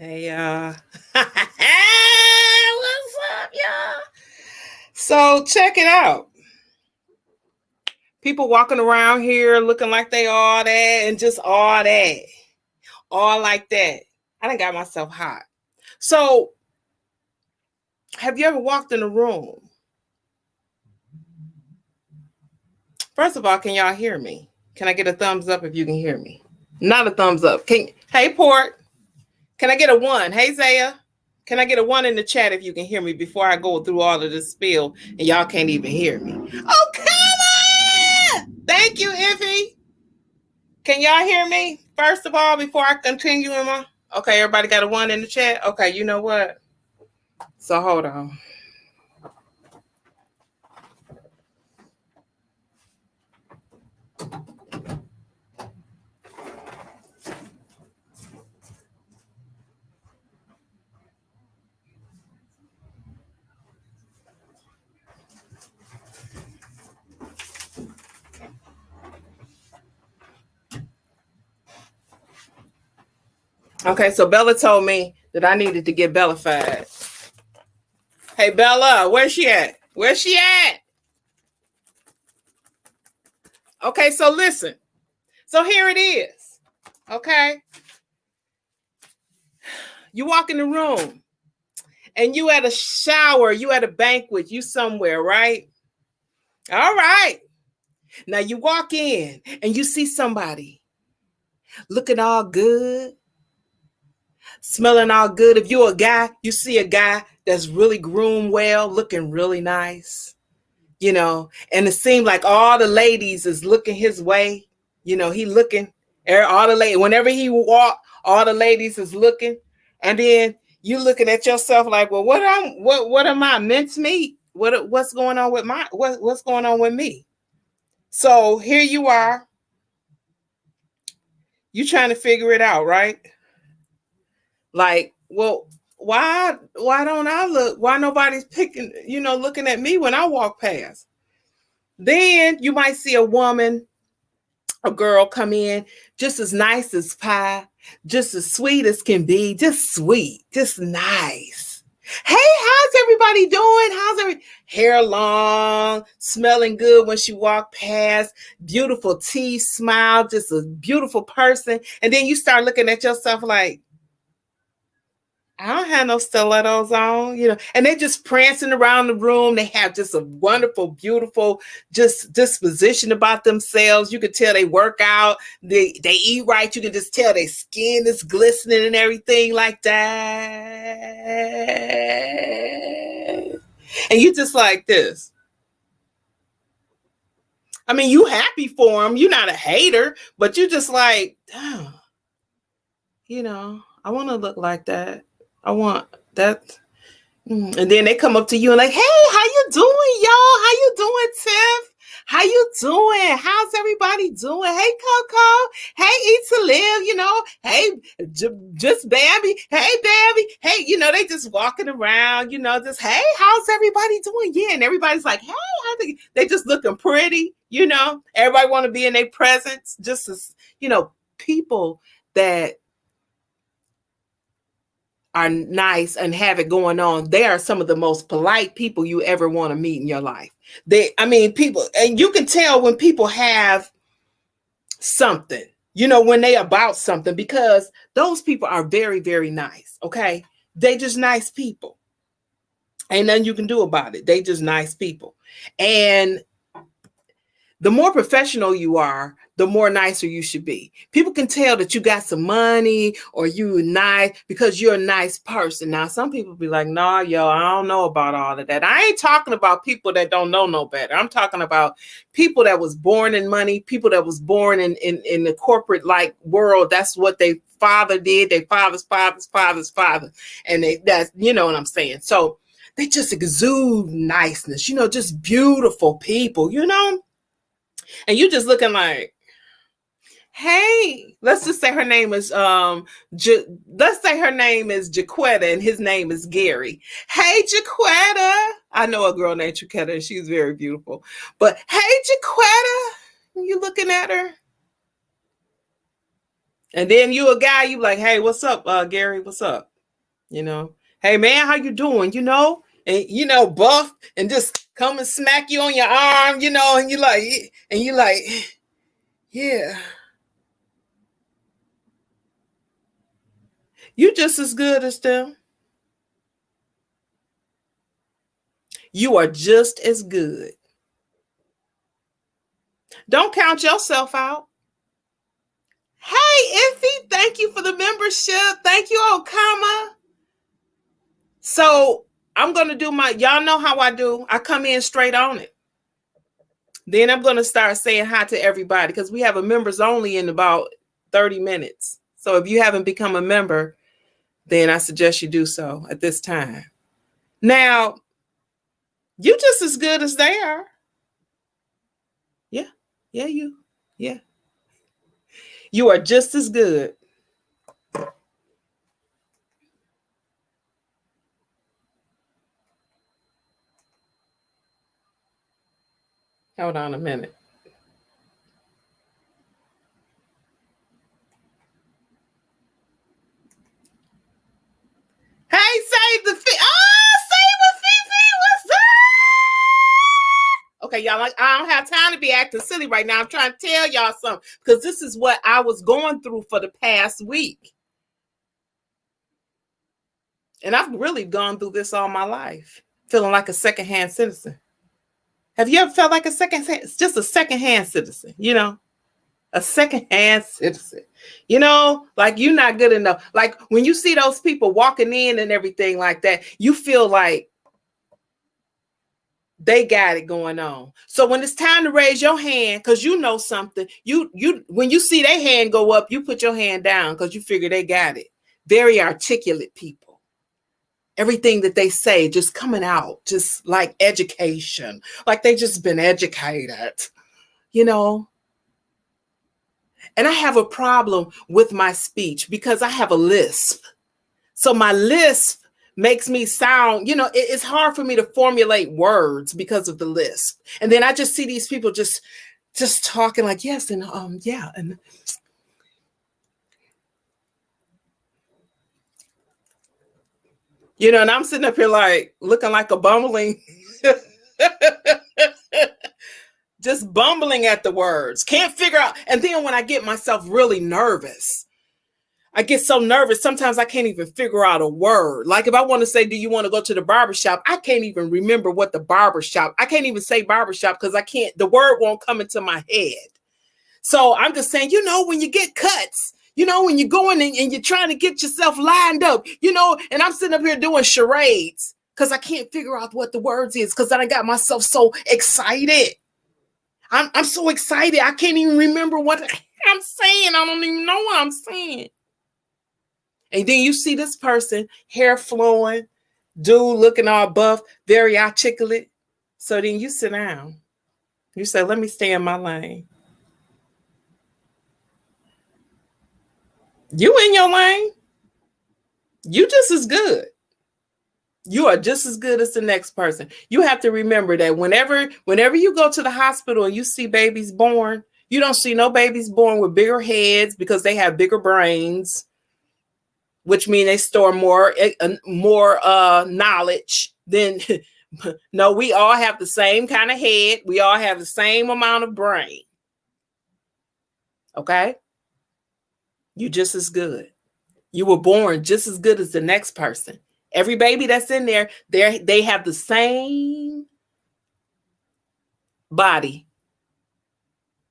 Hey, what's up, y'all? So check it out. People walking around here looking like they all that and just all that. All like that. I done got myself hot. So have you ever walked in a room? First of all, can y'all hear me? Can I get a thumbs up if you can hear me? Not a thumbs up. Hey, Port. Can I get a one? Hey, Zaya. Can I get a one in the chat if you can hear me before I go through all of this spiel and y'all can't even hear me? Oh, come on! Thank you, Iffy. Can y'all hear me? First of all, before I continue in my... Okay, everybody got a one in the chat? Okay, you know what? So hold on. Okay, so Bella told me that I needed to get Bellafied. Hey, Bella, where's she at? Where's she at? Okay, so listen. So here it is. Okay. You walk in the room and you at a shower, you at a banquet, you somewhere, right? All right. Now you walk in and you see somebody looking all good, smelling all good. If you're a guy, you see a guy that's really groomed well, looking really nice, you know, and it seems like all the ladies is looking his way. You know, he looking, all the ladies, whenever he walk, all the ladies is looking. And then you looking at yourself like, well, what am I, mincemeat? What's going on with what's going on with me? So here you are. You trying to figure it out, right? Like, well, why don't I look? Why nobody's picking, looking at me when I walk past? Then you might see a woman, a girl come in just as nice as pie, just as sweet as can be, just sweet, just nice. Hey, how's everybody doing? How's hair long, smelling good when she walked past, beautiful teeth, smile, just a beautiful person. And then you start looking at yourself like, I don't have no stilettos on, and they're just prancing around the room. They have just a wonderful, beautiful, just disposition about themselves. You can tell they work out, they eat right. You can just tell their skin is glistening and everything like that. And you just like this. I mean, you happy for them. You're not a hater, but you just like, damn, I want to look like that. I want that. And then they come up to you and like, hey, how you doing, y'all? How you doing, Tiff? How you doing? How's everybody doing? Hey, Coco. Hey, Eat to Live, Hey, just Babby. Hey, Babby. Hey, they just walking around, just, hey, how's everybody doing? Yeah, and everybody's like, hey, they just looking pretty, Everybody want to be in their presence, just as, people that are nice and have it going on, they are some of the most polite people you ever want to meet in your life. People, and you can tell when people have something, when they about something, because those people are very, very nice. Okay. They just nice people. Ain't nothing you can do about it. They just nice people. And the more professional you are, the more nicer you should be. People can tell that you got some money or you nice because you're a nice person. Now, some people be like, nah, yo, I don't know about all of that. I ain't talking about people that don't know no better. I'm talking about people that was born in money, people that was born in the corporate like world. That's what their father did, their father's father's father. And that's, you know what I'm saying? So they just exude niceness, just beautiful people, And you just looking like, hey, let's just say her name is let's say her name is Jaquetta and his name is Gary. Hey, Jaquetta. I know a girl named Jaquetta and she's very beautiful. But hey, Jaquetta, you looking at her? And then you a guy, you like, hey, what's up, Gary? What's up? You know, hey man, how you doing? And buff and just come and smack you on your arm, and you like, yeah, you just as good as them. You are just as good. Don't count yourself out. Hey, Iffy, thank you for the membership. Thank you, Okama. So I'm going to do y'all know how I do. I come in straight on it. Then I'm going to start saying hi to everybody because we have a members only in about 30 minutes. So if you haven't become a member, then I suggest you do so at this time. Now, you just as good as they are. Yeah. Yeah, you. Yeah. You are just as good. Hold on a minute. Hey, save the Fifi. What's up? Okay, y'all, I don't have time to be acting silly right now. I'm trying to tell y'all something because this is what I was going through for the past week. And I've really gone through this all my life, feeling like a secondhand citizen. Have you ever felt like just a secondhand citizen, a secondhand citizen, like you're not good enough. Like when you see those people walking in and everything like that, you feel like they got it going on. So when it's time to raise your hand, because you know something, when you see their hand go up, you put your hand down because you figure they got it. Very articulate people. Everything that they say just coming out, just like education, like they just been educated, And I have a problem with my speech because I have a lisp. So my lisp makes me sound, it's hard for me to formulate words because of the lisp. And then I just see these people just talking like, yes, and yeah, and and I'm sitting up here like looking like a bumbling, just bumbling at the words, can't figure out. And then when I get myself really nervous, I get so nervous. Sometimes I can't even figure out a word. Like if I want to say, do you want to go to the barbershop? I can't even remember what the barbershop. I can't even say barbershop because the word won't come into my head. So I'm just saying, when you get cuts, when you're going and you're trying to get yourself lined up, and I'm sitting up here doing charades because I can't figure out what the words is because I got myself so excited. I'm so excited. I can't even remember what I'm saying. I don't even know what I'm saying. And then you see this person, hair flowing, dude looking all buff, very articulate. So then you sit down. You say, let me stay in my lane. You in your lane. You just as good. You are just as good as the next person. You have to remember that whenever you go to the hospital and you see babies born, you don't see no babies born with bigger heads because they have bigger brains, which means they store more knowledge than no, we all have the same kind of head. We all have the same amount of brain. Okay? You're just as good. You were born just as good as the next person. Every baby that's in there, they have the same body,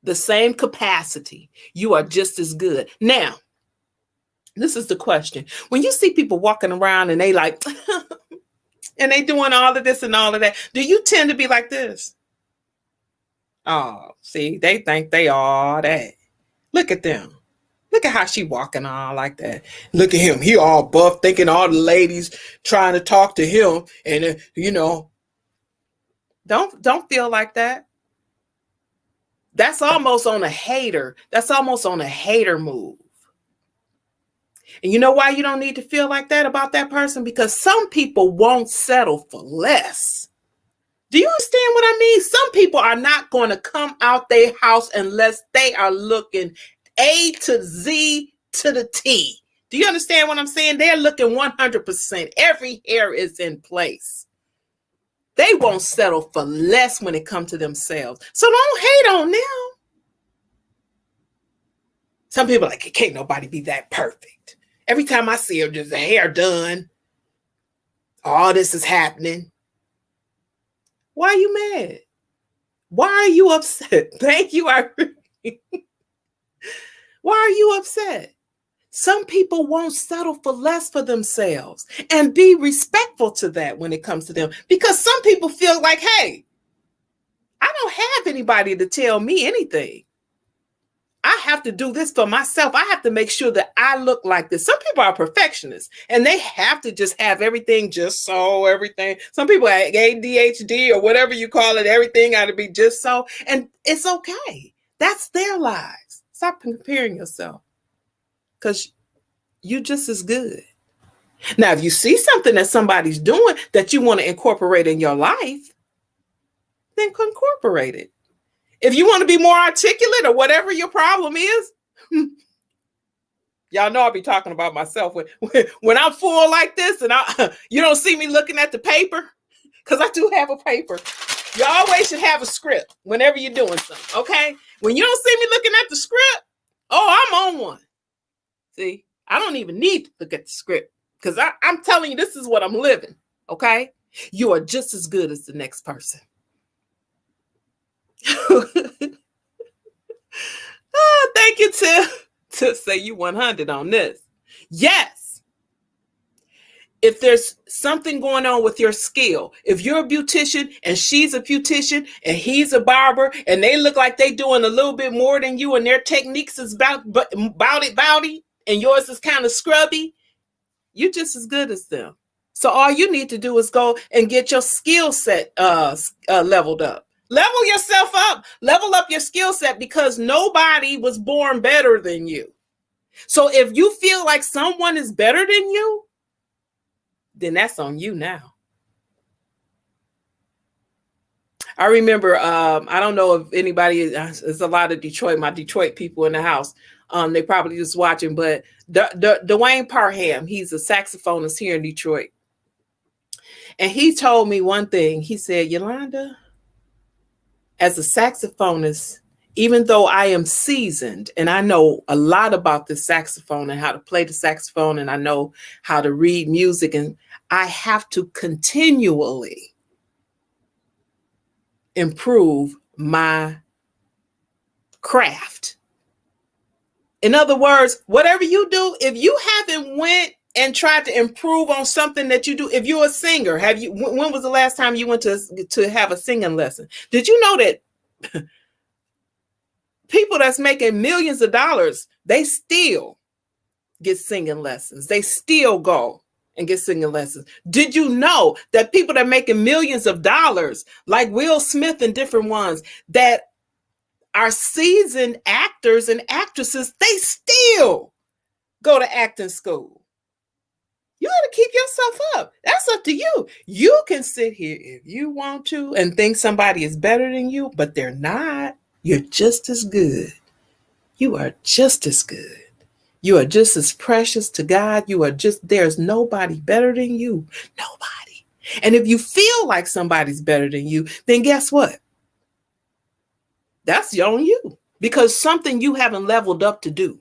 the same capacity. You are just as good. Now, this is the question. When you see people walking around and they like, and they doing all of this and all of that, do you tend to be like this? Oh, see, they think they all that. Look at them. Look at how she walking on like that. Look at him. He all buff, thinking all the ladies trying to talk to him. And, don't feel like that. That's almost on a hater. That's almost on a hater move. And you know why you don't need to feel like that about that person? Because some people won't settle for less. Do you understand what I mean? Some people are not going to come out their house unless they are looking A to Z to the T. Do you understand what I'm saying? They're looking 100%. Every hair is in place. They won't settle for less when it comes to themselves. So don't hate on them. Some people are like, can't nobody be that perfect. Every time I see her, just the hair done. All this is happening. Why are you mad? Why are you upset? Thank you. Why are you upset? Some people won't settle for less for themselves, and be respectful to that when it comes to them. Because some people feel like, hey, I don't have anybody to tell me anything. I have to do this for myself. I have to make sure that I look like this. Some people are perfectionists and they have to just have everything just so, everything. Some people have ADHD or whatever you call it. Everything got to be just so. And it's okay. That's their lives. Stop comparing yourself, because you're just as good. Now, if you see something that somebody's doing that you want to incorporate in your life, then incorporate it. If you want to be more articulate or whatever your problem is, y'all know I'll be talking about myself when I'm full like this and you don't see me looking at the paper, because I do have a paper. You always should have a script whenever you're doing something, okay? When you don't see me looking at the script, oh, I'm on one. See, I don't even need to look at the script, because I'm telling you, this is what I'm living, okay? You are just as good as the next person. Thank you, to say you 100 on this. Yes. If there's something going on with your skill, if you're a beautician and she's a beautician and he's a barber and they look like they doing a little bit more than you and their techniques is bowdy and yours is kind of scrubby, you're just as good as them. So all you need to do is go and get your skill set leveled up. Level yourself up, level up your skill set, because nobody was born better than you. So if you feel like someone is better than you, then that's on you now. I remember, I don't know if anybody, there's a lot of my Detroit people in the house. They probably just watching, but Dwayne Parham, he's a saxophonist here in Detroit. And he told me one thing. He said, Yolanda, as a saxophonist, even though I am seasoned and I know a lot about the saxophone and how to play the saxophone, and I know how to read music, and I have to continually improve my craft. In other words, whatever you do, if you haven't went and tried to improve on something that you do, if you're a singer, when was the last time you went to have a singing lesson? Did you know that people that's making millions of dollars, they still get singing lessons? They still go and get singing lessons. Did you know that people that are making millions of dollars, like Will Smith and different ones, that are seasoned actors and actresses, they still go to acting school? You got to keep yourself up. That's up to you. You can sit here if you want to and think somebody is better than you, but they're not. You're just as good. You are just as good. You are just as precious to God. There's nobody better than you. Nobody. And if you feel like somebody's better than you, then guess what? That's on you, because something you haven't leveled up to do.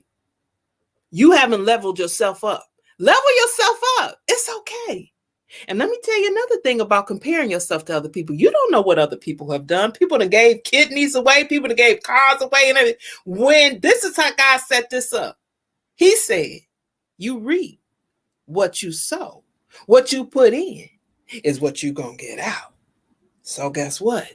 You haven't leveled yourself up. Level yourself up. It's okay. And let me tell you another thing about comparing yourself to other people. You don't know what other people have done. People that gave kidneys away, people that gave cars away, and everything. When this is how God set this up. He said, you reap what you sow. What you put in is what you're going to get out. So guess what?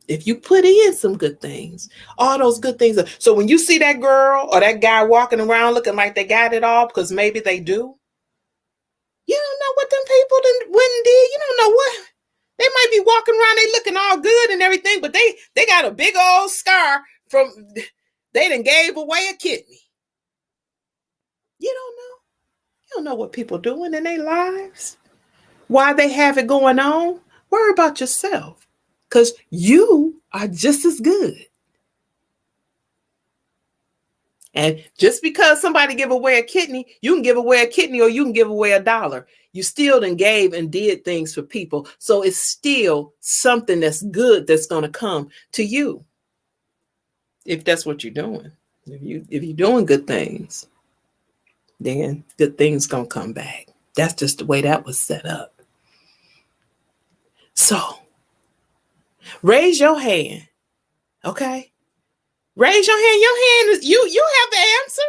If you put in some good things, all those good things. So when you see that girl or that guy walking around looking like they got it all, because maybe they do, you don't know what them people wouldn't did. You don't know what. They might be walking around, they looking all good and everything, but they got a big old scar from, they done gave away a kidney. You don't know. You don't know what people doing in their lives. Why they have it going on. Worry about yourself, because you are just as good. And just because somebody give away a kidney, you can give away a kidney or you can give away $1. You still done gave and did things for people. So it's still something that's good that's going to come to you. If that's what you're doing. If you're doing good things, then good things going to come back. That's just the way that was set up. So raise your hand. Okay? Raise your hand. Your hand is you have the answer.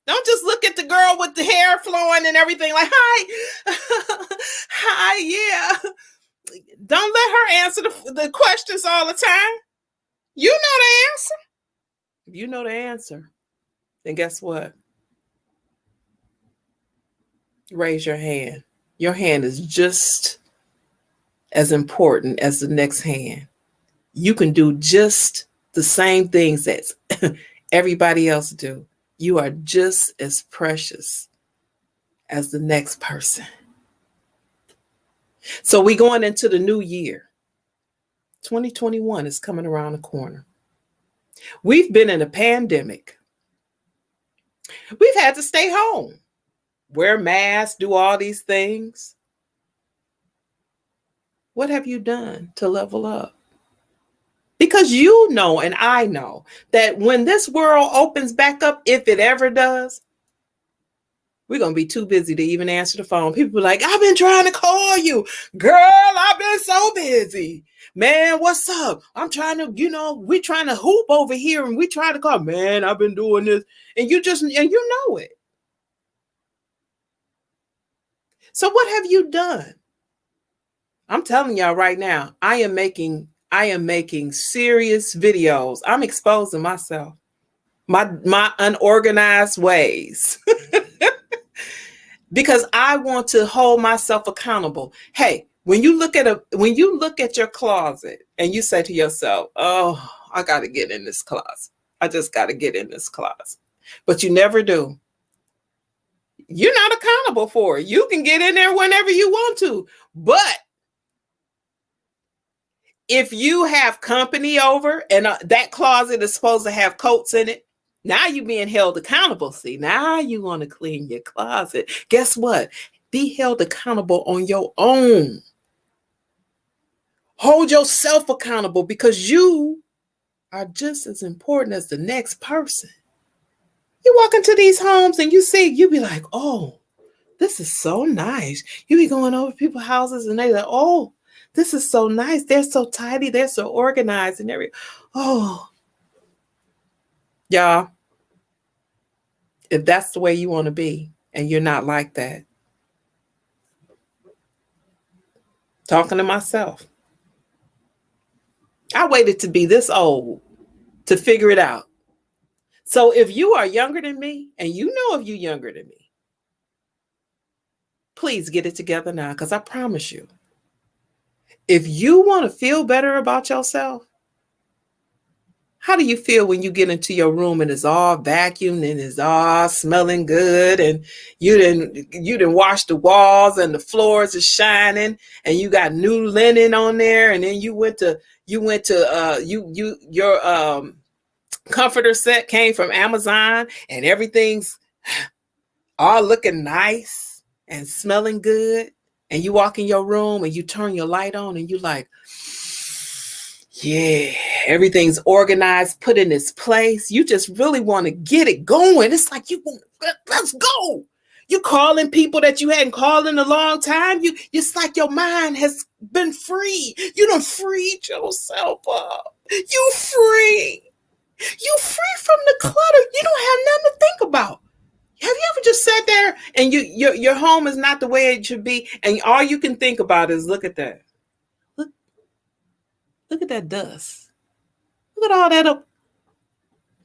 Don't just look at the girl with the hair flowing and everything like, hi. Hi, yeah. Don't let her answer the questions all the time. You know the answer. If you know the answer, then guess what? Raise your hand. Your hand is just as important as the next hand. You can do just the same things that everybody else do. You are just as precious as the next person. So we going into the new year. 2021 is coming around the corner. We've been in a pandemic. We've had to stay home, wear masks, do all these things. What have you done to level up? Because you know, and I know, that when this world opens back up, if it ever does, we're going to be too busy to even answer the phone. People are like, I've been trying to call you. Girl, I've been so busy. Man, what's up? I'm trying to, we're trying to hoop over here and we try to call. Man, I've been doing this. And you know it. So what have you done? I'm telling y'all right now, I am making serious videos. I'm exposing myself, my unorganized ways. Because I want to hold myself accountable. Hey, when you look at your closet and you say to yourself, oh, I got to get in this closet. I just got to get in this closet. But you never do. You're not accountable for it. You can get in there whenever you want to. But if you have company over and that closet is supposed to have coats in it, now you're being held accountable. See, now you want to clean your closet. Guess what? Be held accountable on your own. Hold yourself accountable because you are just as important as the next person. You walk into these homes and you be like, oh, this is so nice. You be going over people's houses and they're like, oh, this is so nice. They're so tidy. They're so organized and everything. Oh, y'all. If that's the way you want to be and you're not like that. Talking to myself. I waited to be this old to figure it out. So if you are younger than me, and you know if you're younger than me, please get it together now, because I promise you, if you want to feel better about yourself, how do you feel when you get into your room and it's all vacuumed and it's all smelling good and you didn't wash the walls and the floors is shining and you got new linen on there, and then your comforter set came from Amazon and everything's all looking nice and smelling good, and you walk in your room and you turn your light on and you like, yeah, everything's organized, put in its place. You just really want to get it going. It's like let's go. You calling people that you hadn't called in a long time. It's like your mind has been free. You done freed yourself up. You free. You free from the clutter. You don't have nothing to think about. Have you ever just sat there and your home is not the way it should be, and all you can think about is look at that. Look at that dust. Look at all that up.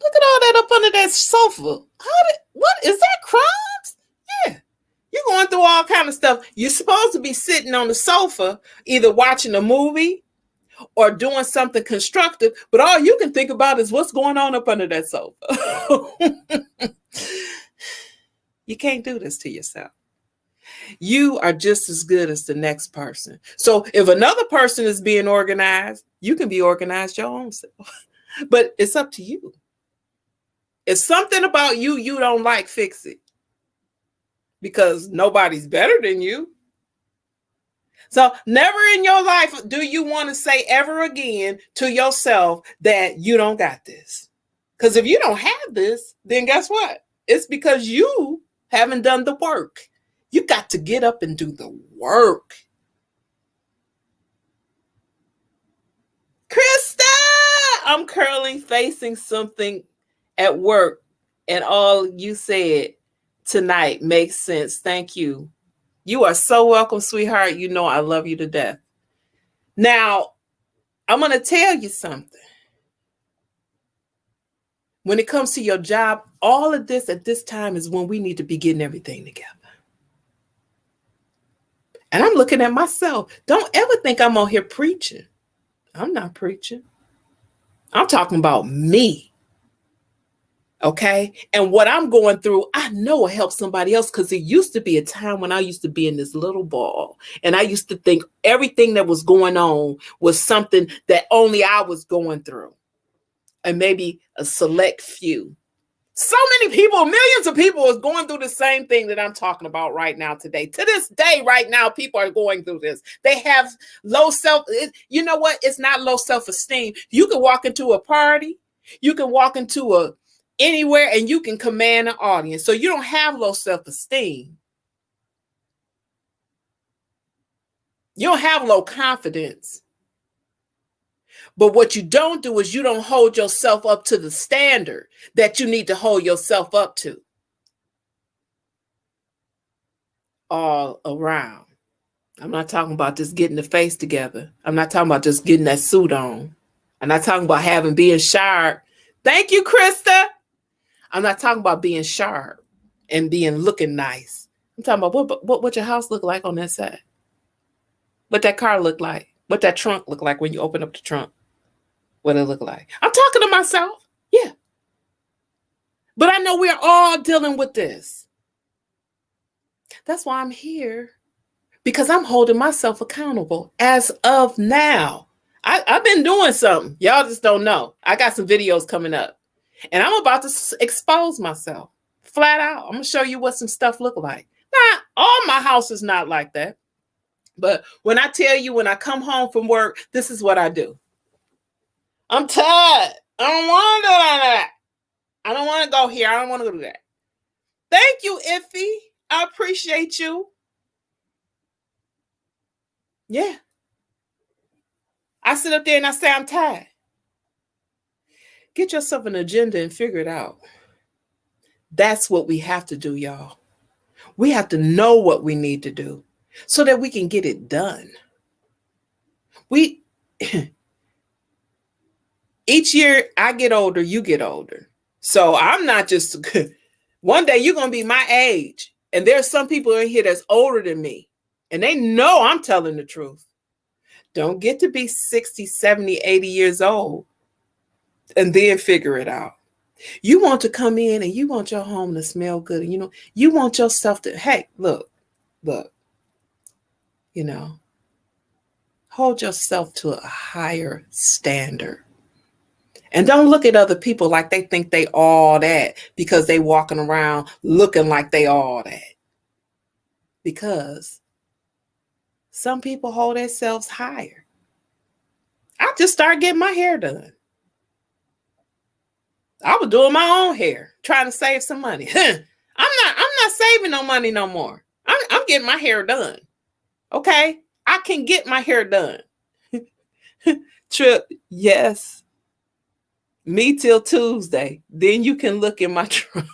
Look at all that up under that sofa. What is that, crumbs? Yeah. You're going through all kind of stuff. You're supposed to be sitting on the sofa, either watching a movie or doing something constructive, but all you can think about is what's going on up under that sofa. You can't do this to yourself. You are just as good as the next person. So if another person is being organized, you can be organized your own self. But it's up to you. If something about you don't like, fix it. Because nobody's better than you. So never in your life do you want to say ever again to yourself that you don't got this. Because if you don't have this, then guess what? It's because you haven't done the work. You got to get up and do the work. Krista, I'm currently facing something at work, and all you said tonight makes sense. Thank you. You are so welcome, sweetheart. You know I love you to death. Now, I'm going to tell you something. When it comes to your job, all of this at this time is when we need to be getting everything together. And I'm looking at myself. Don't ever think I'm on here preaching. I'm not preaching. I'm talking about me. Okay? And what I'm going through, I know it helps somebody else, because it used to be a time when I used to be in this little ball, and I used to think everything that was going on was something that only I was going through, and maybe a select few. So many people, millions of people is going through the same thing that I'm talking about right now today. To this day, right now, people are going through this. They have low you know what? It's not low self-esteem. You can walk into a party, you can walk into anywhere, and you can command an audience. So you don't have low self-esteem. You don't have low confidence. But what you don't do is you don't hold yourself up to the standard that you need to hold yourself up to. All around. I'm not talking about just getting the face together. I'm not talking about just getting that suit on. I'm not talking about being sharp. Thank you, Krista. I'm not talking about being sharp and looking nice. I'm talking about what your house look like on that side. What that car look like. What that trunk look like when you open up the trunk. What it look like. I'm talking to myself. Yeah. But I know we're all dealing with this. That's why I'm here. Because I'm holding myself accountable as of now. I've been doing something. Y'all just don't know. I got some videos coming up. And I'm about to expose myself. Flat out. I'm going to show you what some stuff look like. Now, all my house is not like that. But when I tell you, when I come home from work, this is what I do. I'm tired. I don't want to do that. I don't want to go here. I don't want to do that. Thank you, Iffy. I appreciate you. Yeah. I sit up there and I say, I'm tired. Get yourself an agenda and figure it out. That's what we have to do, y'all. We have to know what we need to do so that we can get it done. Each year I get older, you get older. So I'm not just, one day you're going to be my age. And there's some people in here that's older than me. And they know I'm telling the truth. Don't get to be 60, 70, 80 years old and then figure it out. You want to come in and you want your home to smell good. And, you want yourself to, hey, look, hold yourself to a higher standard. And don't look at other people like they think they all that because they walking around looking like they all that. Because some people hold themselves higher. I just started getting my hair done. I was doing my own hair, trying to save some money. I'm not saving no money no more. I'm getting my hair done. Okay? I can get my hair done. Trip, yes. Me till Tuesday. Then you can look in my trunk.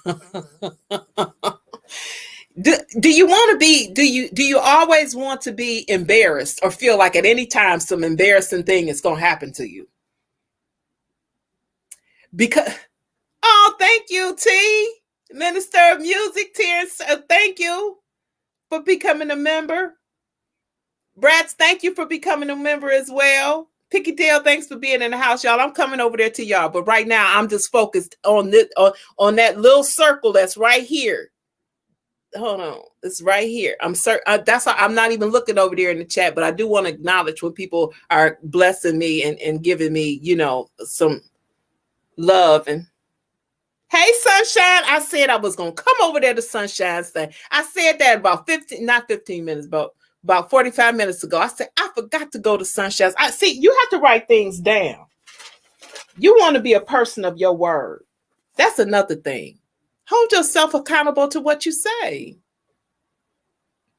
Do you want to be, do you always want to be embarrassed or feel like at any time some embarrassing thing is going to happen to you? Because, oh, thank you, T. Minister of Music, Terrence. Thank you for becoming a member. Bratz, thank you for becoming a member as well. Picky Dale, thanks for being in the house, y'all. I'm coming over there to y'all, but right now I'm just focused on this, on that little circle that's right here. Hold on, it's right here. That's why I'm not even looking over there in the chat, but I do want to acknowledge when people are blessing me and giving me, some love. And Hey, Sunshine. I said I was going to come over there to Sunshine's thing. I said that about 15, not 15 minutes, but about 45 minutes ago. I said, I forgot to go to Sunshine's. I see, you have to write things down. You want to be a person of your word. That's another thing. Hold yourself accountable to what you say.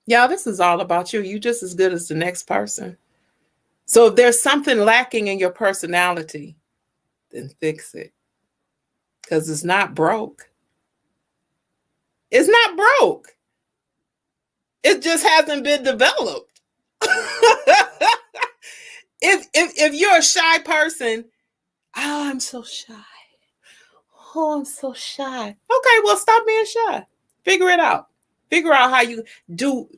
Y'all, this is all about you. You just as good as the next person. So if there's something lacking in your personality, then fix it. Because it's not broke. It's not broke. It just hasn't been developed. if you're a shy person, oh, I'm so shy. Oh, I'm so shy. Okay, well, stop being shy. Figure it out. Figure out how you do.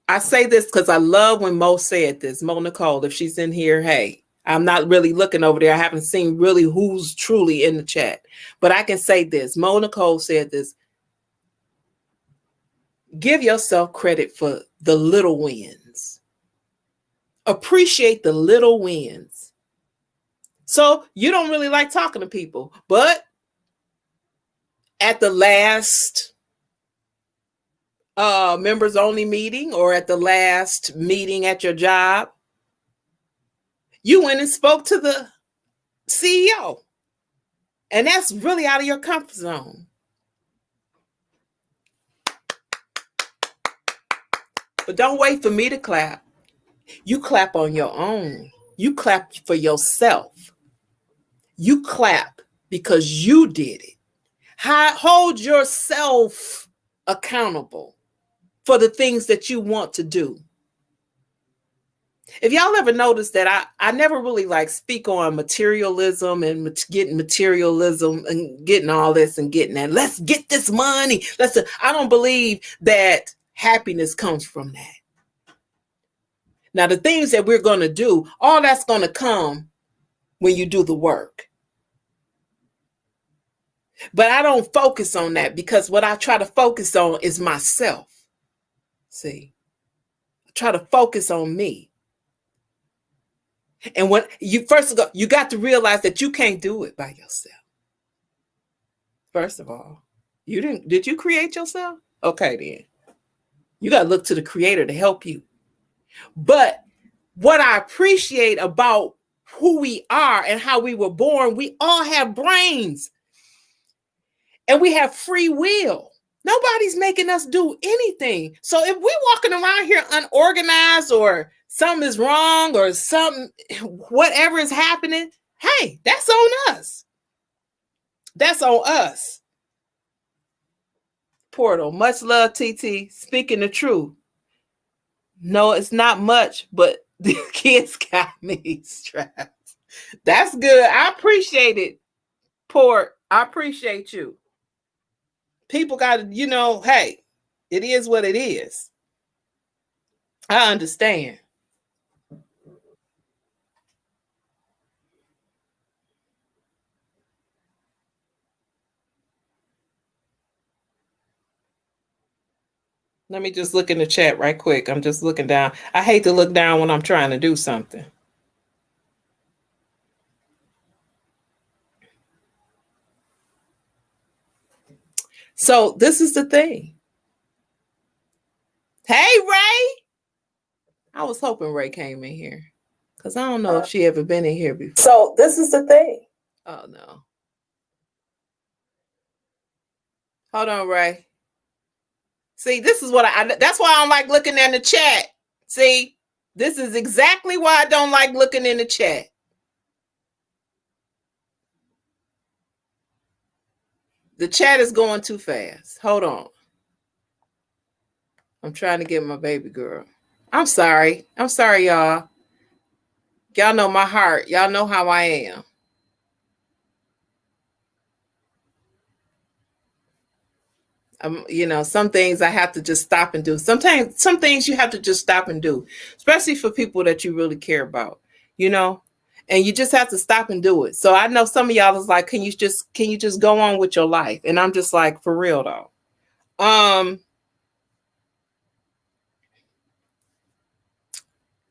I say this because I love when Mo said this. Mo Nicole, if she's in here, hey, I'm not really looking over there. I haven't seen really who's truly in the chat. But I can say this. Mo Nicole said this. Give yourself credit for the little wins. Appreciate the little wins. So you don't really like talking to people, but at the last members only meeting or at the last meeting at your job, you went and spoke to the CEO. And that's really out of your comfort zone. But don't wait for me to clap. You clap on your own. You clap for yourself. You clap because you did it. Hold yourself accountable for the things that you want to do. If y'all ever noticed that I never really like speak on materialism and getting materialism and getting all this and getting that. Let's get this money. I don't believe that happiness comes from that. Now, the things that we're going to do, all that's going to come when you do the work. But I don't focus on that because what I try to focus on is myself. See, I try to focus on me. And when you first of all, you got to realize that you can't do it by yourself. First of all, did you create yourself? Okay, then. You got to look to the creator to help you. But what I appreciate about who we are and how we were born, we all have brains. And we have free will. Nobody's making us do anything. So if we're walking around here unorganized or something is wrong or whatever is happening, hey, that's on us. That's on us. Portal, much love, TT. Speaking the truth. No, it's not much, but the kids got me strapped. That's good. I appreciate it, Port. I appreciate you. People got to, hey, it is what it is. I understand. Let me just look in the chat right quick. I'm just looking down. I hate to look down when I'm trying to do something. So this is the thing. Hey, Ray. I was hoping Ray came in here because I don't know if she ever been in here before. So this is the thing. Oh, no. Hold on, Ray. See, this is what that's why I don't like looking in the chat. See, this is exactly why I don't like looking in the chat. The chat is going too fast. Hold on. I'm trying to get my baby girl. I'm sorry. I'm sorry, y'all. Y'all know my heart. Y'all know how I am. Some things I have to just stop and do. Sometimes some things you have to just stop and do, especially for people that you really care about, and you just have to stop and do it. So I know some of y'all is like, can you just go on with your life? And I'm just like, for real though.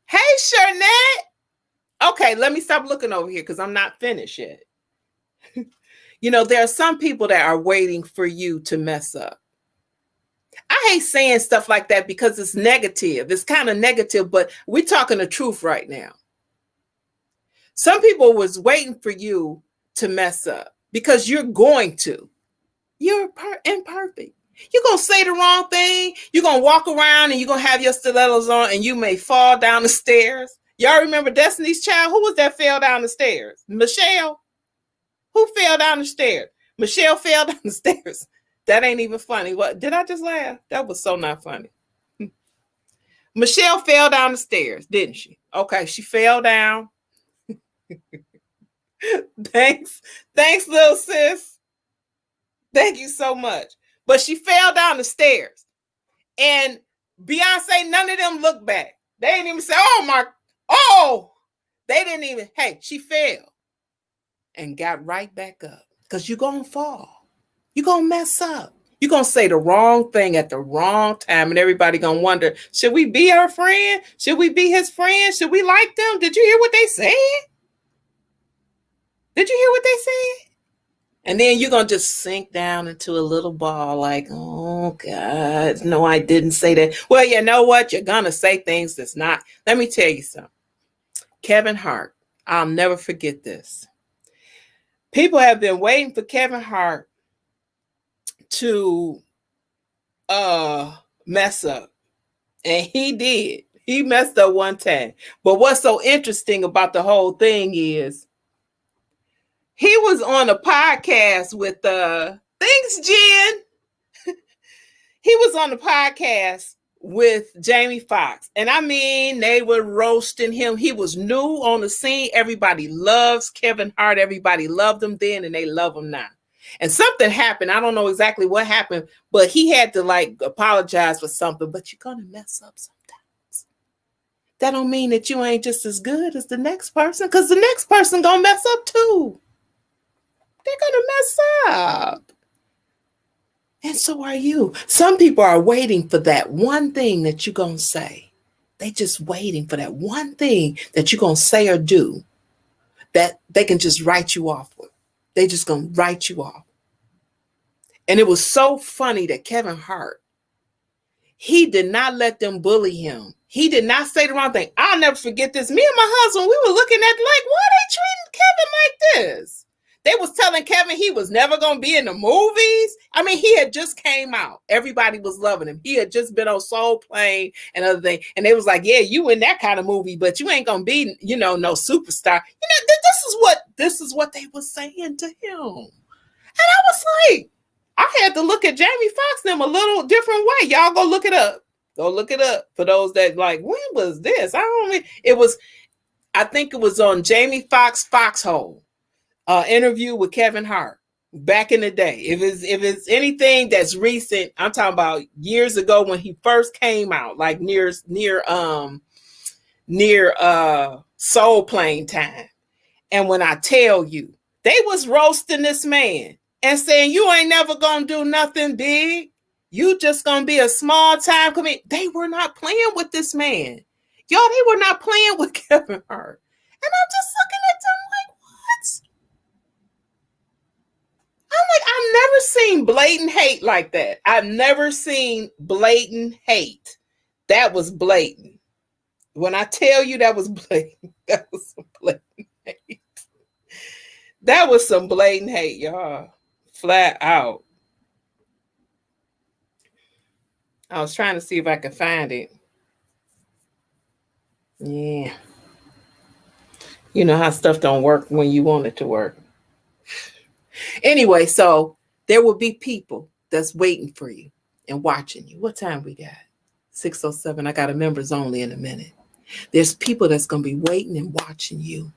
Hey, Shernette. Okay, let me stop looking over here because I'm not finished yet. You know, there are some people that are waiting for you to mess up. I hate saying stuff like that because it's negative. It's kind of negative, but we're talking the truth right now. Some people was waiting for you to mess up because you're going to. You're imperfect. You're going to say the wrong thing. You're going to walk around and you're going to have your stilettos on and you may fall down the stairs. Y'all remember Destiny's Child? Who was that fell down the stairs? Michelle? Who fell down the stairs? Michelle fell down the stairs. That ain't even funny. What? Did I just laugh? That was so not funny. Michelle fell down the stairs, didn't she? Okay, she fell down. Thanks, little sis. Thank you so much. But she fell down the stairs. And Beyonce, none of them looked back. They didn't even say, they didn't even, hey, she fell and got right back up. Because you're going to fall. You're going to mess up. You're going to say the wrong thing at the wrong time. And everybody going to wonder, should we be her friend? Should we be his friend? Should we like them? Did you hear what they said? Did you hear what they said? And then you're going to just sink down into a little ball like, oh, God, no, I didn't say that. Well, you know what? You're going to say things that's not. Let me tell you something. Kevin Hart, I'll never forget this. People have been waiting for Kevin Hart to mess up. And he did. He messed up one time. But what's so interesting about the whole thing is he was on a podcast with thanks, Jen. He was on the podcast with Jamie Foxx. And I mean, they were roasting him. He was new on the scene. Everybody loves Kevin Hart. Everybody loved him then and they love him now. And something happened. I don't know exactly what happened, but he had to like apologize for something. But you're going to mess up sometimes. That don't mean that you ain't just as good as the next person, because the next person going to mess up too. They're going to mess up. And so are you. Some people are waiting for that one thing that you're going to say. They just waiting for that one thing that you're going to say or do that they can just write you off with. They just going to write you off. And it was so funny that Kevin Hart, he did not let them bully him. He did not say the wrong thing. I'll never forget this. Me and my husband, we were looking at like, why are they treating Kevin like this? They was telling Kevin he was never going to be in the movies. I mean, he had just came out. Everybody was loving him. He had just been on Soul Plane and other things. And they was like, yeah, you in that kind of movie, but you ain't going to be, no superstar. This is what they was saying to him. And I was like, I had to look at Jamie Foxx and them a little different way. Y'all go look it up. Go look it up for those that like, when was this? I think it was on Jamie Foxx Foxhole. Interview with Kevin Hart back in the day. If it's anything that's recent, I'm talking about years ago when he first came out, like near Soul Plane time. And when I tell you, they was roasting this man and saying, you ain't never gonna do nothing big. You just gonna be a small time comedian. They were not playing with this man. Y'all, they were not playing with Kevin Hart. And I'm just looking at them like, what? I'm like, I've never seen blatant hate like that. I've never seen blatant hate. That was blatant. When I tell you that was blatant, that was some blatant hate. That was some blatant hate, y'all. Flat out. I was trying to see if I could find it. Yeah. You know how stuff don't work when you want it to work. Anyway, so there will be people that's waiting for you and watching you. What time we got? 6:07. I got a members only in a minute. There's people that's going to be waiting and watching you.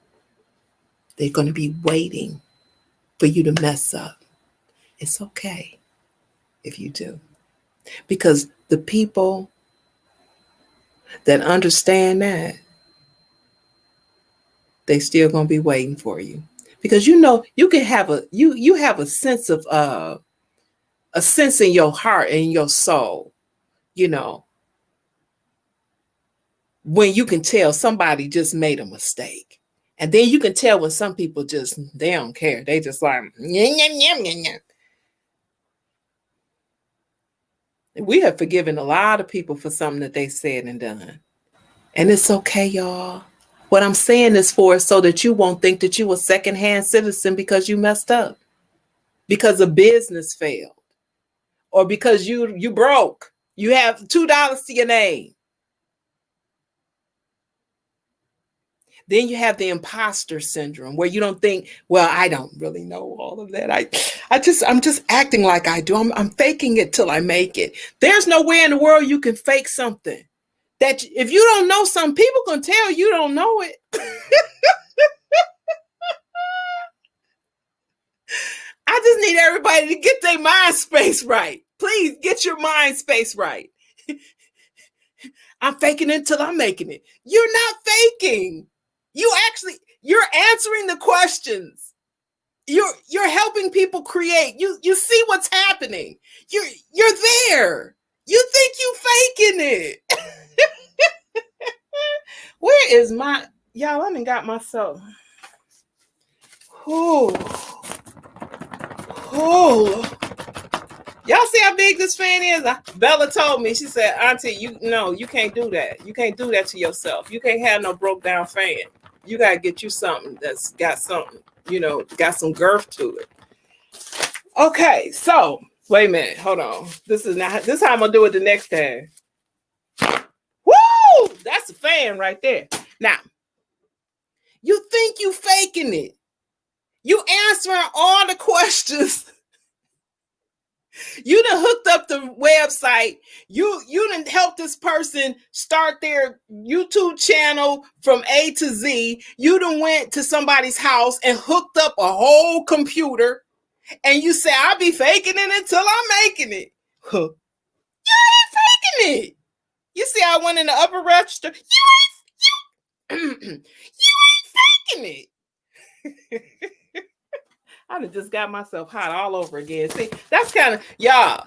They're going to be waiting for you to mess up. It's okay if you do. Because the people that understand that, they still going to be waiting for you. Because you can have you have a sense of a sense in your heart and your soul, when you can tell somebody just made a mistake And then you can tell when some people just, they don't care. They just like, nyam, nyam, nyam, nyam, nyam. We have forgiven a lot of people for something that they said and done. And it's okay, y'all. What I'm saying is for so that you won't think that you a secondhand citizen because you messed up, because a business failed, or because you broke. You have $2 to your name. Then you have the imposter syndrome where you don't think, well, I don't really know all of that. I'm just acting like I do. I'm faking it till I make it. There's nowhere in the world you can fake something. That if you don't know something, people can tell you don't know it. I just need everybody to get their mind space right. Please get your mind space right. I'm faking it until I'm making it. You're not faking. You're answering the questions. You're helping people create. You see what's happening. You're there. You think you faking it. Where is my, y'all? I done got myself. Oh. Y'all see how big this fan is? Bella told me, she said, Auntie, you can't do that. You can't do that to yourself. You can't have no broke down fan. You got to get you something that's got something, got some girth to it. Okay, so wait a minute. Hold on. This is how I'm going to do it the next time. Woo! That's a fan right there. Now, you think you faking it. You answering all the questions. You done hooked up the website. You done helped this person start their YouTube channel from A to Z. You done went to somebody's house and hooked up a whole computer. And you say, I'll be faking it until I'm making it. Huh. You ain't faking it. You see I went in the upper register? You ain't faking it. I just got myself hot all over again. See, that's kind of, y'all,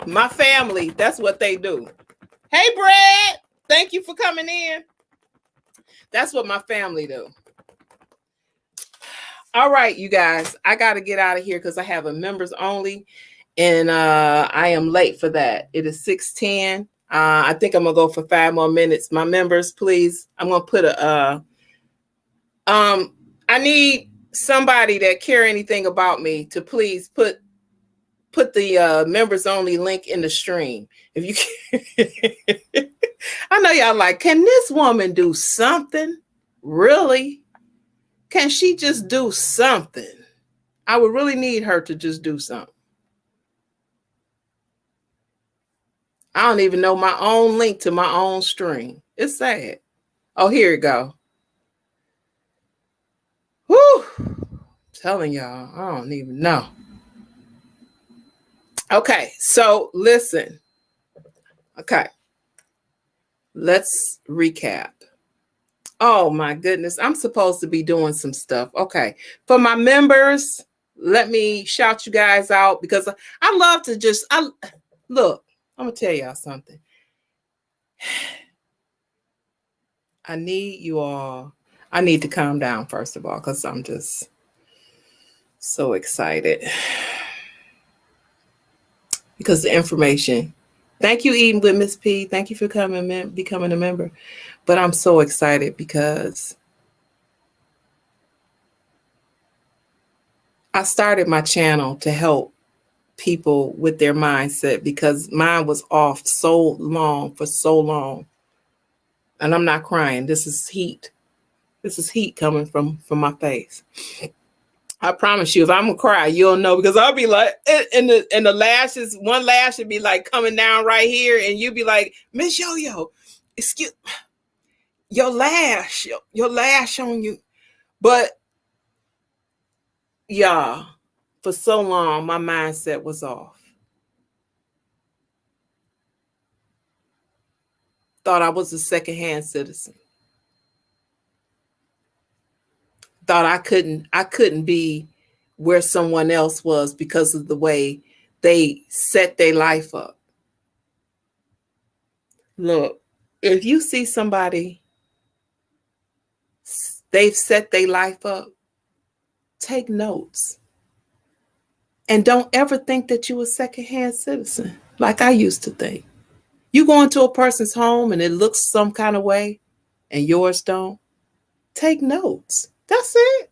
my family, that's what they do. Hey, Brad, thank you for coming in. That's what my family do. All right, you guys, I got to get out of here because I have a members only, and I am late for that. It is 6:10. I think I'm going to go for 5 more minutes. My members, please, I'm going to put I need somebody that care anything about me to please put the members only link in the stream. If you can. I know y'all like, can this woman do something? Really? Can she just do something? I would really need her to just do something. I don't even know my own link to my own stream. It's sad. Oh, here we go. Whew. Telling y'all, I don't even know. Okay, so listen. Okay, let's recap. Oh my goodness, I'm supposed to be doing some stuff. Okay, for my members, let me shout you guys out because I love to just, look, I'm gonna tell y'all something. I need you all, I need to calm down first of all because I'm just so excited. Because the information. Thank you, Eating with Miss P. Thank you for becoming a member. But I'm so excited because I started my channel to help people with their mindset because mine was off for so long. And I'm not crying. This is heat. This is heat coming from my face. I promise you, if I'm gonna cry, you'll know because I'll be like, and the lashes, one lash would be like coming down right here, and you'd be like, Miss Yo-Yo, excuse your lash on you. But yeah, for so long, my mindset was off. Thought I was a secondhand citizen. Thought I couldn't be where someone else was because of the way they set their life up. Look, if you see somebody they've set their life up, take notes. And don't ever think that you're a secondhand citizen, like I used to think. You go into a person's home and it looks some kind of way and yours don't, take notes. That's it.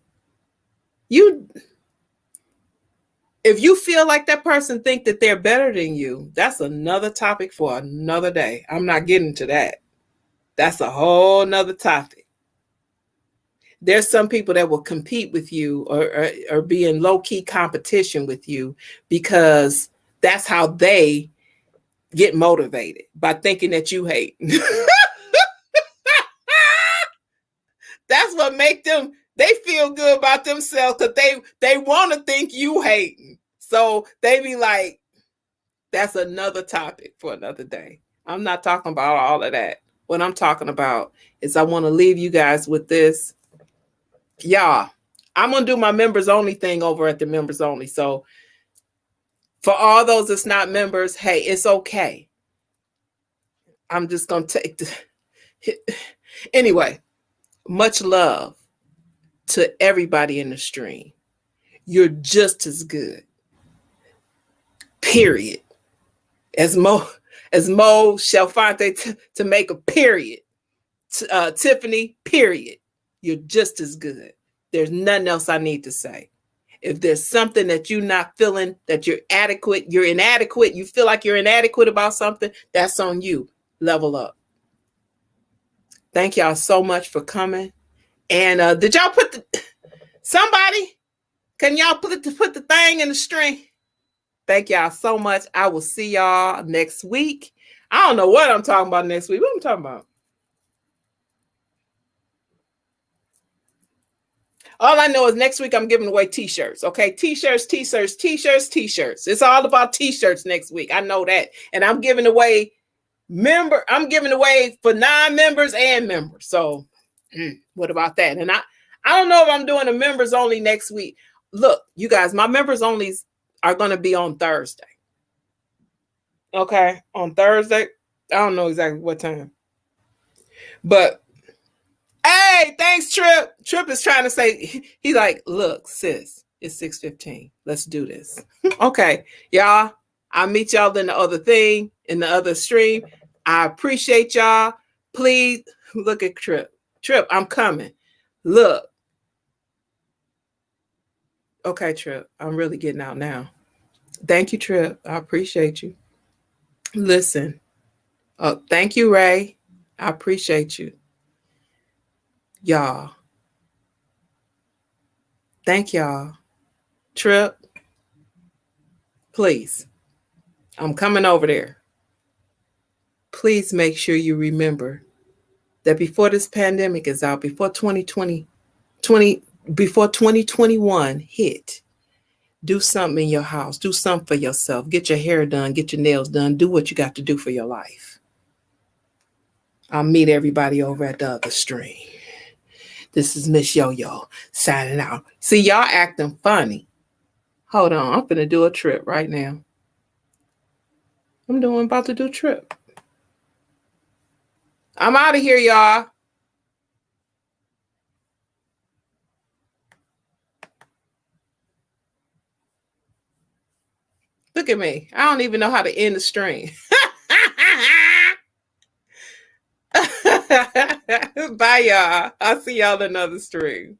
You, if you feel like that person think that they're better than you, that's another topic for another day. I'm not getting to that. That's a whole nother topic. There's some people that will compete with you or be in low-key competition with you because that's how they get motivated, by thinking that you hate. That's what make them, they feel good about themselves because they want to think you hating. So they be like, that's another topic for another day. I'm not talking about all of that. What I'm talking about is I want to leave you guys with this. Y'all, I'm going to do my members only thing over at the members only. So for all those that's not members, hey, it's okay. I'm just going to take the... Anyway, much love to everybody in the stream. You're just as good. Period. As Mo Shelfante to make a period. Tiffany, period. You're just as good. There's nothing else I need to say. If there's something that you're not feeling, that you're inadequate, you feel like you're inadequate about something, that's on you. Level up. Thank y'all so much for coming. And did y'all put somebody? Can y'all put the thing in the stream? Thank y'all so much. I will see y'all next week. I don't know what I'm talking about next week. What am I talking about? All I know is next week I'm giving away t-shirts. Okay, t-shirts. It's all about t-shirts next week. I know that. And I'm giving away for non-members and members. So what about that? And I don't know if I'm doing a members only next week. Look, you guys, my members onlys are going to be on Thursday. Okay, on Thursday. I don't know exactly what time. But hey, thanks, Trip. Trip is trying to say, he's like, look, sis, it's 6:15. Let's do this. Okay, y'all. I'll meet y'all in the other thing, in the other stream. I appreciate y'all. Please look at Trip. Trip, I'm coming. Look. Okay, Trip. I'm really getting out now. Thank you, Trip. I appreciate you. Listen. Thank you, Ray. I appreciate you. Y'all. Thank y'all. Trip. Please. I'm coming over there. Please make sure you remember that before this pandemic is out, before 2021 hit, do something in your house. Do something for yourself. Get your hair done. Get your nails done. Do what you got to do for your life. I'll meet everybody over at the other stream. This is Miss Yo-Yo signing out. See, y'all acting funny. Hold on. I'm finna do a trip right now. I'm about to do a trip. I'm out of here, y'all. Look at me. I don't even know how to end the stream. Bye, y'all. I'll see y'all in another stream.